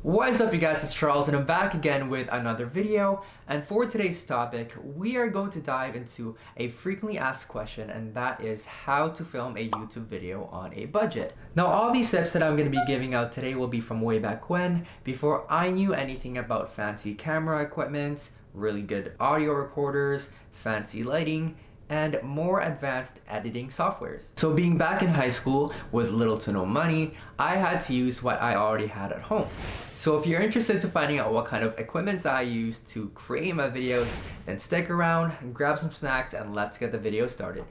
What is up, you guys? It's Charles and I'm back again with another video, and for today's topic we are going to dive into a frequently asked question, and that is how to film a YouTube video on a budget. Now all these tips that I'm going to be giving out today will be from way back when, before I knew anything about fancy camera equipment, really good audio recorders, fancy lighting, and more advanced editing softwares. So being back in high school with little to no money, I had to use what I already had at home. So if you're interested to finding out what kind of equipment I use to create my videos, then stick around and grab some snacks and let's get the video started.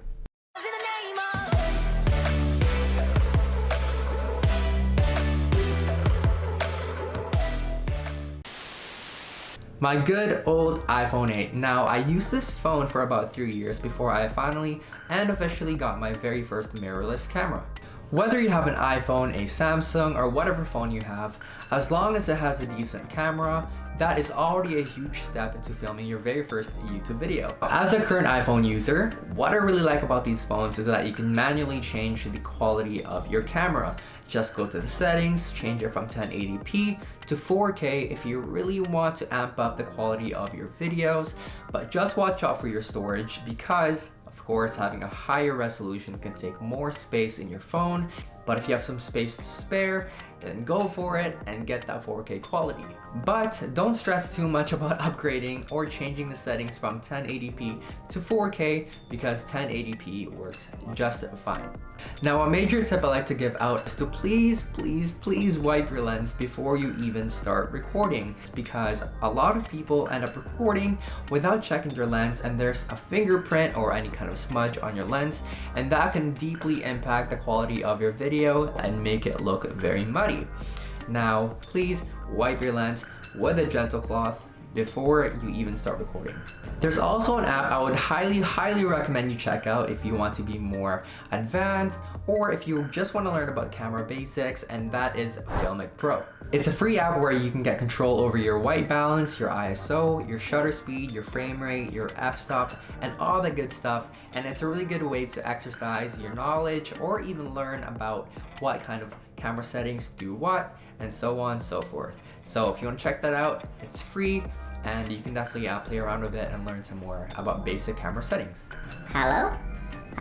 My good old iPhone 8. Now, I used this phone for about 3 years before I finally and officially got my very first mirrorless camera. Whether you have an iPhone, a Samsung, or whatever phone you have, as long as it has a decent camera, that is already a huge step into filming your very first YouTube video. As a current iPhone user, what I really like about these phones is that you can manually change the quality of your camera. Just go to the settings, change it from 1080p to 4K if you really want to amp up the quality of your videos, but just watch out for your storage because, of course, having a higher resolution can take more space in your phone, but if you have some space to spare, then go for it and get that 4K quality. But don't stress too much about upgrading or changing the settings from 1080p to 4K because 1080p works just fine. Now, a major tip I like to give out is to please wipe your lens before you even start recording, because a lot of people end up recording without checking their lens and there's a fingerprint or any kind of smudge on your lens, and that can deeply impact the quality of your video and make it look very muddy. Now, please wipe your lens with a gentle cloth before you even start recording. There's also an app I would highly recommend you check out if you want to be more advanced or if you just want to learn about camera basics, and that is Filmic Pro. It's a free app where you can get control over your white balance, your ISO, your shutter speed, your frame rate, your f-stop, and all that good stuff, and it's a really good way to exercise your knowledge or even learn about what kind of camera settings do what, and so on and so forth. So if you want to check that out, it's free, and you can definitely play around with it and learn some more about basic camera settings. Hello?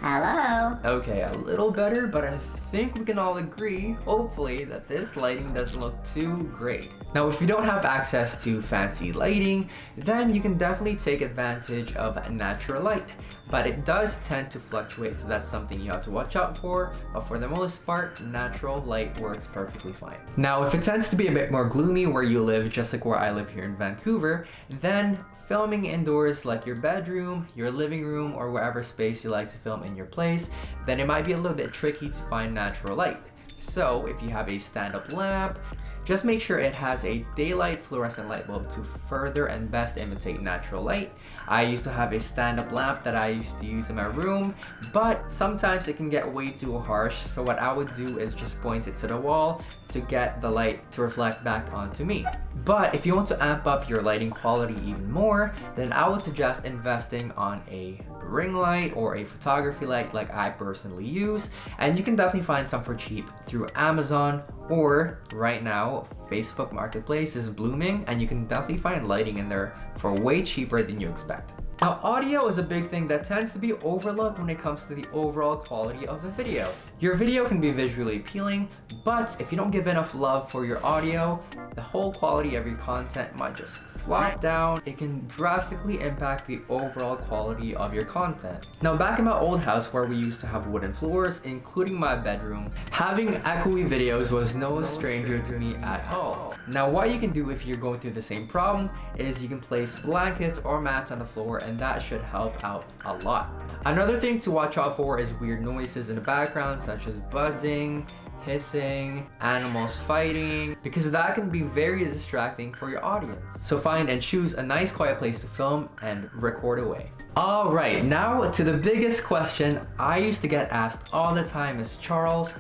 Hello? Okay, a little better, but I think we can all agree, hopefully, that this lighting doesn't look too great. Now, if you don't have access to fancy lighting, then you can definitely take advantage of natural light, but it does tend to fluctuate, so that's something you have to watch out for, but for the most part, natural light works perfectly fine. Now, if it tends to be a bit more gloomy where you live, just like where I live here in Vancouver, then filming indoors, like your bedroom, your living room, or wherever space you like to film in your place, then it might be a little bit tricky to find natural light. So if you have a stand-up lamp, just make sure it has a daylight fluorescent light bulb to further and best imitate natural light. I used to have a stand-up lamp that I used to use in my room, but sometimes it can get way too harsh, so what I would do is just point it to the wall to get the light to reflect back onto me. But if you want to amp up your lighting quality even more, then I would suggest investing on a ring light or a photography light like I personally use, and you can definitely find some for cheap through Amazon, or right now Facebook Marketplace is blooming and you can definitely find lighting in there for way cheaper than you expect. Now, audio is a big thing that tends to be overlooked when it comes to the overall quality of a video. Your video can be visually appealing, but if you don't give enough love for your audio, the whole quality of your content might just flop down. It can drastically impact the overall quality of your content. Now, back in my old house where we used to have wooden floors, including my bedroom, having echoey videos was no stranger to me at all. Now, what you can do if you're going through the same problem is you can place blankets or mats on the floor, and that should help out a lot. Another thing to watch out for is weird noises in the background, such as buzzing, hissing, animals fighting, because that can be very distracting for your audience. So find and choose a nice quiet place to film and record away. Alright, now to the biggest question I used to get asked all the time is, Charles,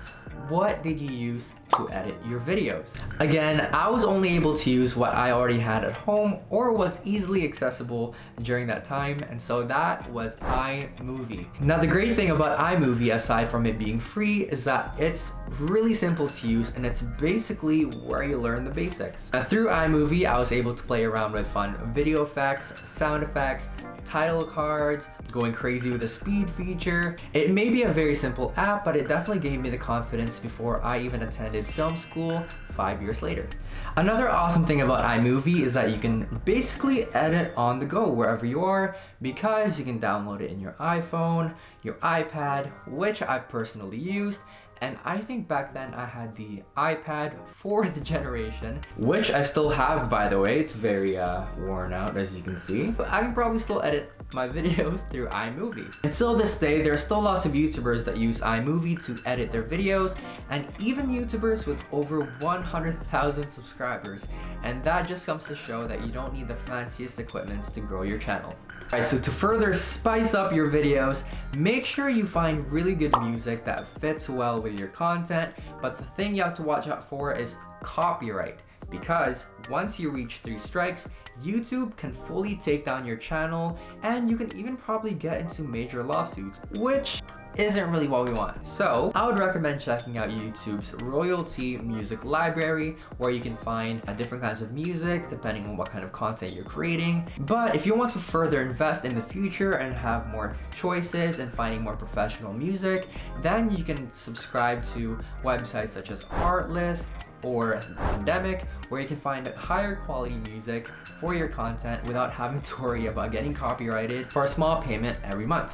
what did you use to edit your videos. Again, I was only able to use what I already had at home or was easily accessible during that time, and so that was iMovie. Now the great thing about iMovie, aside from it being free, is that it's really simple to use and it's basically where you learn the basics. Now, through iMovie, I was able to play around with fun video effects, sound effects, title cards, going crazy with the speed feature. It may be a very simple app, but it definitely gave me the confidence before I even attended film school 5 years later. Another awesome thing about iMovie is that you can basically edit on the go wherever you are, because you can download it in your iPhone, your iPad, which I personally used. And I think back then I had the iPad 4th generation, which I still have, by the way. It's very worn out, as you can see. But I can probably still edit my videos through iMovie. Until this day, there are still lots of YouTubers that use iMovie to edit their videos, and even YouTubers with over 100,000 subscribers. And that just comes to show that you don't need the fanciest equipment to grow your channel. Alright, so to further spice up your videos, make sure you find really good music that fits well with your content, but the thing you have to watch out for is copyright, because once you reach 3 strikes, YouTube can fully take down your channel, and you can even probably get into major lawsuits, which isn't really what we want. So I would recommend checking out YouTube's royalty music library, where you can find different kinds of music depending on what kind of content you're creating. But if you want to further invest in the future and have more choices and finding more professional music, then you can subscribe to websites such as Artlist or Pandemic, where you can find higher quality music for your content without having to worry about getting copyrighted for a small payment every month.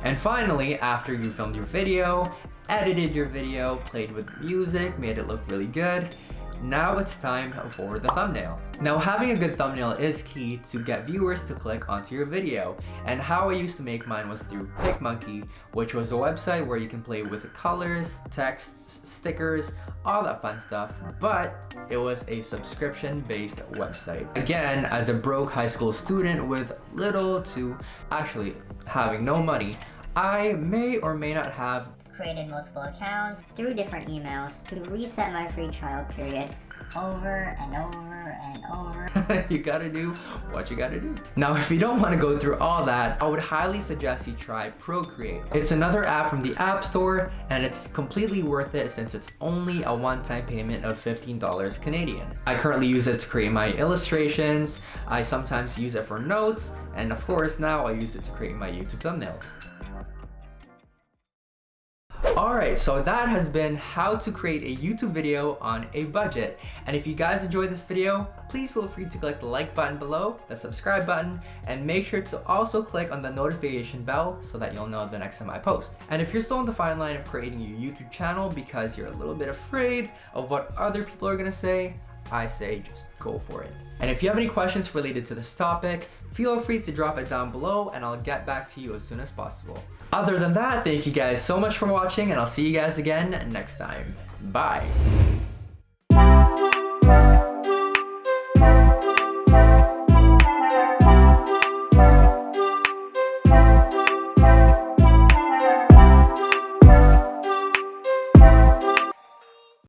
And finally, after you filmed your video, edited your video, played with music, made it look really good, now it's time for the thumbnail. Now, having a good thumbnail is key to get viewers to click onto your video, and how I used to make mine was through PicMonkey, which was a website where you can play with colors, text, stickers, all that fun stuff, but it was a subscription-based website. Again, as a broke high school student with little to actually having no money, I may or may not have Created multiple accounts through different emails to reset my free trial period over and over and over. You gotta do what you gotta do. Now, if you don't want to go through all that, I would highly suggest you try Procreate. It's another app from the App Store, and it's completely worth it since it's only a one-time payment of $15 Canadian. I currently use it to create my illustrations. I sometimes use it for notes, and of course now I use it to create my YouTube thumbnails. Alright, so that has been how to create a YouTube video on a budget. And if you guys enjoyed this video, please feel free to click the like button below, the subscribe button, and make sure to also click on the notification bell so that you'll know the next time I post. And if you're still on the fine line of creating your YouTube channel because you're a little bit afraid of what other people are gonna say, I say just go for it. And if you have any questions related to this topic, feel free to drop it down below and I'll get back to you as soon as possible. Other than that, thank you guys so much for watching, and I'll see you guys again next time. Bye!